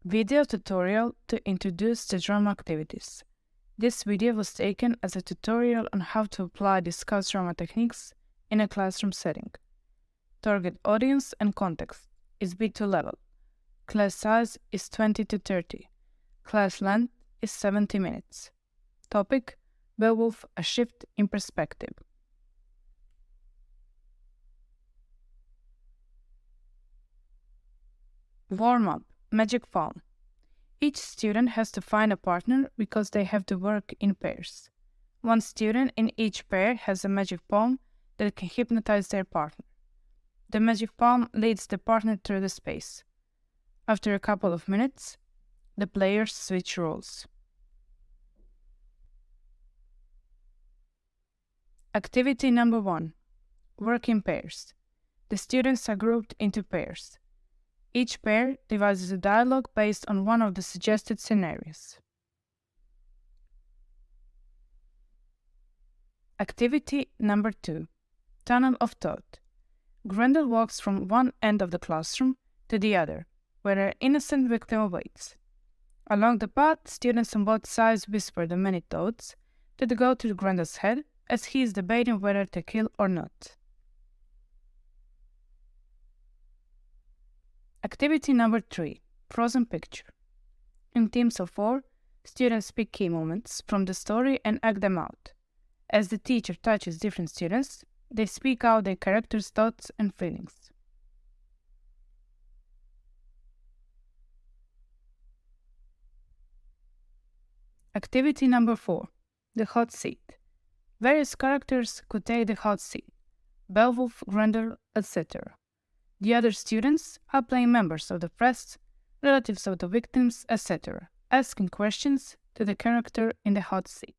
Video tutorial to introduce the drama activities. This video was taken as a tutorial on how to apply the Scout drama techniques in a classroom setting. Target audience and context is B2 level. Class size is 20 to 30. Class length is 70 minutes. Topic: Beowulf, a shift in perspective. Warm-up, magic palm. Each student has to find a partner because they have to work in pairs. One student in each pair has a magic palm that can hypnotize their partner. The magic palm leads the partner through the space. After a couple of minutes, the players switch roles. Activity number 1. Work in pairs. The students are grouped into pairs. Each pair devises a dialogue based on one of the suggested scenarios. Activity number 2. Tunnel of Thought. Grendel walks from one end of the classroom to the other, where an innocent victim awaits. Along the path, students on both sides whisper the many thoughts that go through Grendel's head as he is debating whether to kill or not. Activity number 3. Frozen Picture. In teams of 4, students pick key moments from the story and act them out. As the teacher touches different students, they speak out their characters' thoughts and feelings. Activity number 4. The Hot Seat. Various characters could take the hot seat: Beowulf, Grendel, etc. The other students are playing members of the press, relatives of the victims, etc., asking questions to the character in the hot seat.